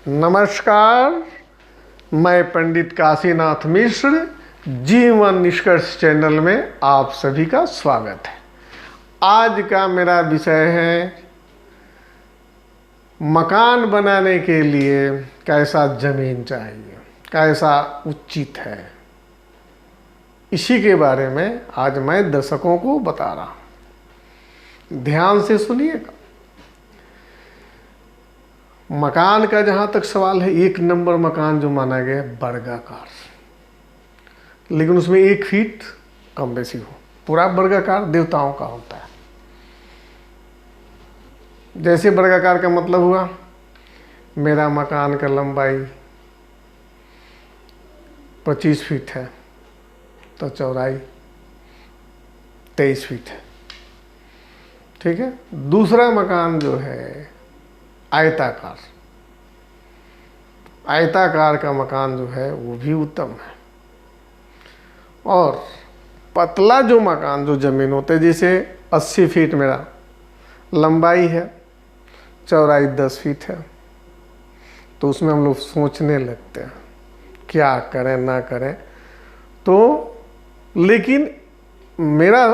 नमस्कार, मैं पंडित काशीनाथ मिश्र जीवन निष्कर्ष चैनल में आप सभी का स्वागत है। आज का मेरा विषय है मकान बनाने के लिए कैसा जमीन चाहिए, कैसा उचित है। इसी के बारे में आज मैं दर्शकों को बता रहा हूँ। ध्यान से सुनिएगा। मकान का जहाँ तक सवाल है, एक नंबर मकान जो माना गया है वर्गाकार, लेकिन उसमें 1 फीट कम बेसी हो। पूरा वर्गाकार देवताओं का होता है। जैसे वर्गाकार का मतलब हुआ, मेरा मकान का लंबाई 25 फीट है तो चौड़ाई 23 फीट है। ठीक है। दूसरा मकान जो है आयताकार, आयताकार का मकान जो है वो भी उत्तम है। और पतला जो मकान जो जमीन होते हैं, जैसे 80 फीट मेरा लंबाई है, चौड़ाई 10 फीट है, तो उसमें हम लोग सोचने लगते हैं क्या करें ना करें। तो लेकिन मेरा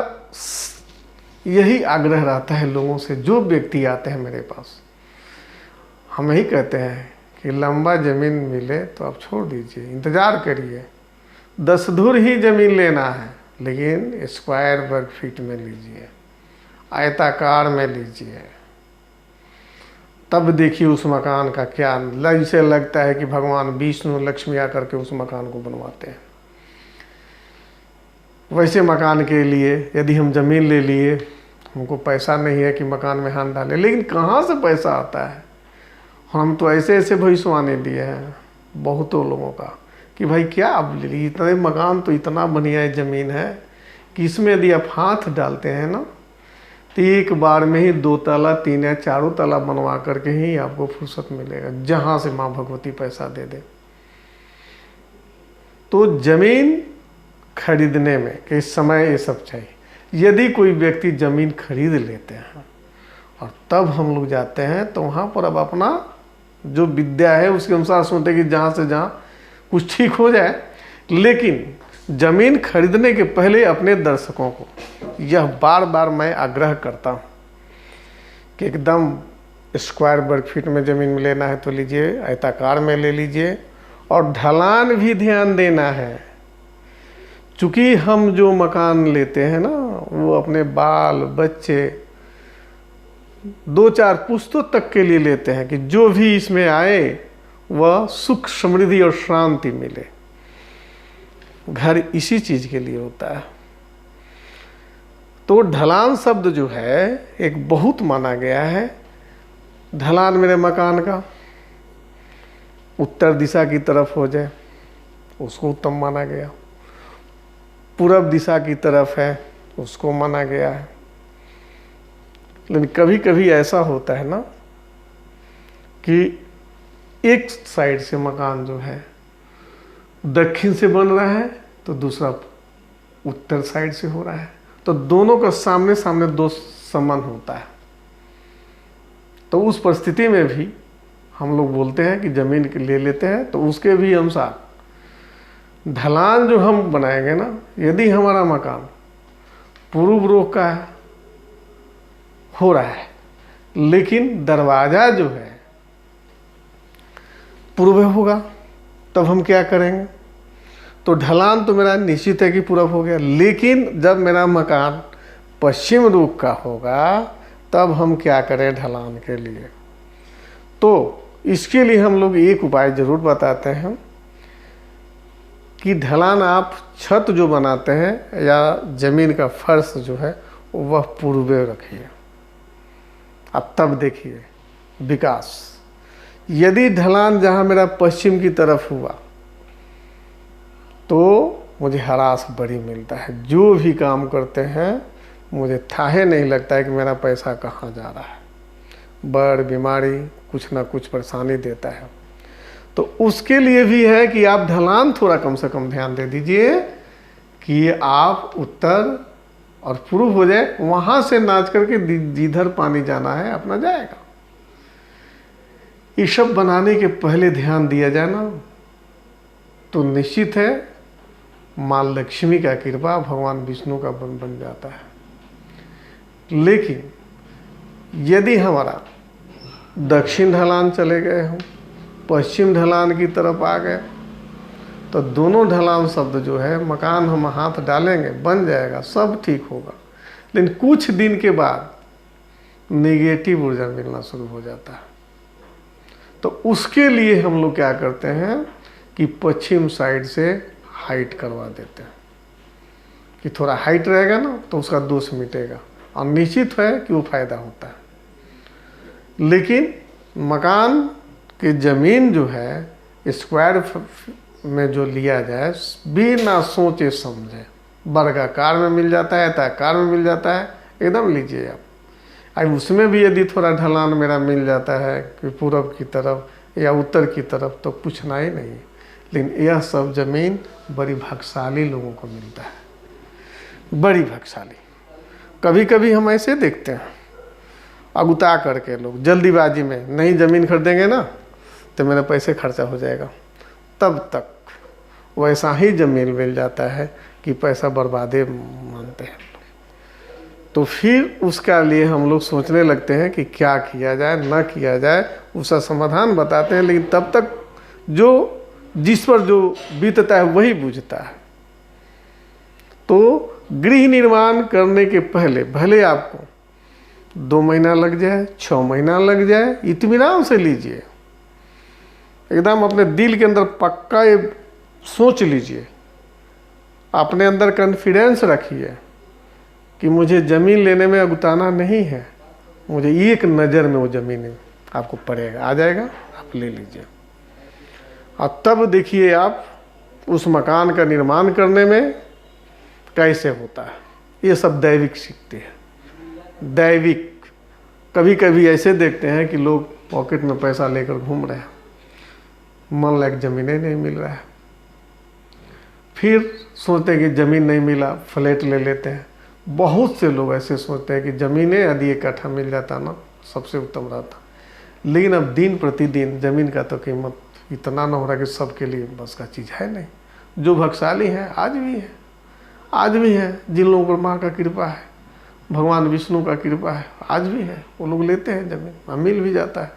यही आग्रह रहता है लोगों से, जो व्यक्ति आते हैं मेरे पास, हम यही कहते हैं कि लंबा ज़मीन मिले तो आप छोड़ दीजिए, इंतज़ार करिए। 10 धुर ही ज़मीन लेना है, लेकिन स्क्वायर वर्ग फीट में लीजिए, आयताकार में लीजिए। तब देखिए उस मकान का क्या इसे लगता है कि भगवान विष्णु लक्ष्मी आकर के उस मकान को बनवाते हैं। वैसे मकान के लिए यदि हम ज़मीन ले लिए, हमको पैसा नहीं है कि मकान में हाथ डालें, लेकिन कहाँ से पैसा आता है। हम तो ऐसे ऐसे भविष्यवाणी दिए हैं बहुतों लोगों का कि भाई क्या अब ले ली, इतने मकान तो इतना बढ़िया ज़मीन है कि इसमें यदि आप हाथ डालते हैं ना, तो एक बार में ही 2 ताला 3 या 4 ताला बनवा करके ही आपको फुर्सत मिलेगा, जहाँ से माँ भगवती पैसा दे दे। तो ज़मीन खरीदने में कि इस समय ये सब चाहिए। यदि कोई व्यक्ति ज़मीन खरीद लेते हैं और तब हम लोग जाते हैं, तो वहाँ पर अब अपना जो विद्या है उसके अनुसार सोचते कि जहाँ से जहाँ कुछ ठीक हो जाए। लेकिन ज़मीन खरीदने के पहले अपने दर्शकों को यह बार बार मैं आग्रह करता हूँ कि एकदम स्क्वायर वर्ग फीट में ज़मीन में लेना है तो लीजिए, आयताकार में ले लीजिए। और ढलान भी ध्यान देना है, चूँकि हम जो मकान लेते हैं ना, वो अपने बाल बच्चे 2-4 पुश्तों तक के लिए लेते हैं कि जो भी इसमें आए वह सुख समृद्धि और शांति मिले। घर इसी चीज़ के लिए होता है। तो ढलान शब्द जो है एक बहुत माना गया है। ढलान मेरे मकान का उत्तर दिशा की तरफ हो जाए, उसको उत्तम माना गया। पूरब दिशा की तरफ है, उसको माना गया है। लेकिन कभी कभी ऐसा होता है ना कि एक साइड से मकान जो है दक्षिण से बन रहा है, तो दूसरा उत्तर साइड से हो रहा है, तो दोनों का सामने सामने 2 समान होता है। तो उस परिस्थिति में भी हम लोग बोलते हैं कि ज़मीन ले लेते हैं, तो उसके भी अनुसार ढलान जो हम बनाएंगे ना, यदि हमारा मकान पूर्व रुख का हो रहा है, लेकिन दरवाज़ा जो है पूर्व होगा, तब हम क्या करेंगे। तो ढलान तो मेरा निश्चित है कि पूर्व हो गया, लेकिन जब मेरा मकान पश्चिम रुख का होगा, तब हम क्या करें ढलान के लिए। तो इसके लिए हम लोग एक उपाय ज़रूर बताते हैं कि ढलान आप छत जो बनाते हैं या ज़मीन का फर्श जो है वह पूर्व रखिए। अब तब देखिए विकास। यदि ढलान जहाँ मेरा पश्चिम की तरफ हुआ, तो मुझे हरास बड़ी मिलता है। जो भी काम करते हैं मुझे थाहे नहीं लगता है कि मेरा पैसा कहाँ जा रहा है। बड़ बीमारी कुछ ना कुछ परेशानी देता है। तो उसके लिए भी है कि आप ढलान थोड़ा कम से कम ध्यान दे दीजिए कि आप उत्तर और पूर्व हो जाए, वहाँ से नाच करके जिधर पानी जाना है अपना जाएगा। ये सब बनाने के पहले ध्यान दिया जाए ना तो निश्चित है माँ लक्ष्मी का कृपा, भगवान विष्णु का बन जाता है। लेकिन यदि हमारा दक्षिण ढलान चले गए हम, पश्चिम ढलान की तरफ आ गए, तो दोनों ढलान शब्द जो है मकान हम हाथ डालेंगे बन जाएगा, सब ठीक होगा। लेकिन कुछ दिन के बाद नेगेटिव ऊर्जा मिलना शुरू हो जाता है। तो उसके लिए हम लोग क्या करते हैं कि पश्चिम साइड से हाइट करवा देते हैं कि थोड़ा हाइट रहेगा ना तो उसका दोष मिटेगा, और निश्चित है कि वो फायदा होता है। लेकिन मकान की ज़मीन जो है स्क्वायर में जो लिया जाए बिना सोचे समझे, वर्गाकार में मिल जाता है, आयताकार में मिल जाता है, एकदम लीजिए आप। अब उसमें भी यदि थोड़ा ढलान मेरा मिल जाता है कि पूरब की तरफ या उत्तर की तरफ तो पूछना ही नहीं। लेकिन यह सब ज़मीन बड़ी भाग्यशाली लोगों को मिलता है, बड़ी भाग्यशाली। कभी कभी हम ऐसे देखते हैं अगुता करके लोग जल्दीबाजी में नहीं ज़मीन खरीदेंगे ना तो मेरे पैसे खर्चा हो जाएगा, तब तक वैसा ही ज़मीन मिल जाता है कि पैसा बर्बादे मानते हैं। तो फिर उसका लिए हम लोग सोचने लगते हैं कि क्या किया जाए ना किया जाए, उसका समाधान बताते हैं। लेकिन तब तक जो जिस पर जो बीतता है वही बुझता है। तो गृह निर्माण करने के पहले भले आपको 2 महीना लग जाए, 6 महीना लग जाए, इत्मीनान से लीजिए, एकदम अपने दिल के अंदर पक्का ये सोच लीजिए, अपने अंदर कॉन्फिडेंस रखिए कि मुझे ज़मीन लेने में अगुताना नहीं है, मुझे एक नज़र में वो ज़मीन आपको पड़ेगा, आ जाएगा, आप ले लीजिए। और तब देखिए आप उस मकान का निर्माण करने में कैसे होता है। ये सब दैविक सीखते हैं, दैविक। कभी कभी ऐसे देखते हैं कि लोग पॉकेट में पैसा लेकर घूम रहे हैं, मन लायक ज़मीनें नहीं मिल रहा है, फिर सोचते हैं कि ज़मीन नहीं मिला फ्लैट ले लेते हैं। बहुत से लोग ऐसे सोचते हैं कि ज़मीनें यदि 1 कट्ठा मिल जाता ना सबसे उत्तम रहता। लेकिन अब दिन प्रतिदिन ज़मीन का तो कीमत इतना ना हो रहा कि सबके लिए बस का चीज़ है नहीं। जो भाग्यशाली है आज भी है, आज भी है, जिन लोगों पर माँ का कृपा है, भगवान विष्णु का कृपा है, आज भी है, वो लोग लेते हैं ज़मीन, मिल भी जाता है।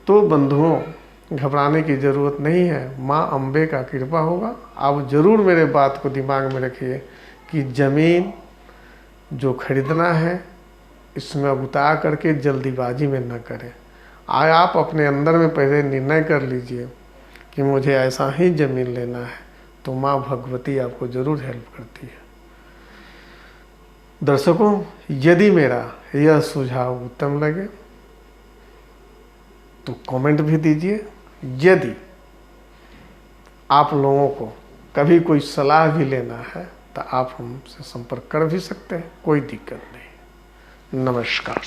तो बंधुओं घबराने की ज़रूरत नहीं है, माँ अम्बे का कृपा होगा। आप ज़रूर मेरे बात को दिमाग में रखिए कि ज़मीन जो खरीदना है इसमें अगुता करके जल्दीबाजी में न करें। आप अपने अंदर में पहले निर्णय कर लीजिए कि मुझे ऐसा ही ज़मीन लेना है, तो माँ भगवती आपको ज़रूर हेल्प करती है। दर्शकों, यदि मेरा यह सुझाव उत्तम लगे तो कमेंट भी दीजिए। यदि आप लोगों को कभी कोई सलाह भी लेना है तो आप हमसे संपर्क कर भी सकते हैं, कोई दिक्कत नहीं। नमस्कार।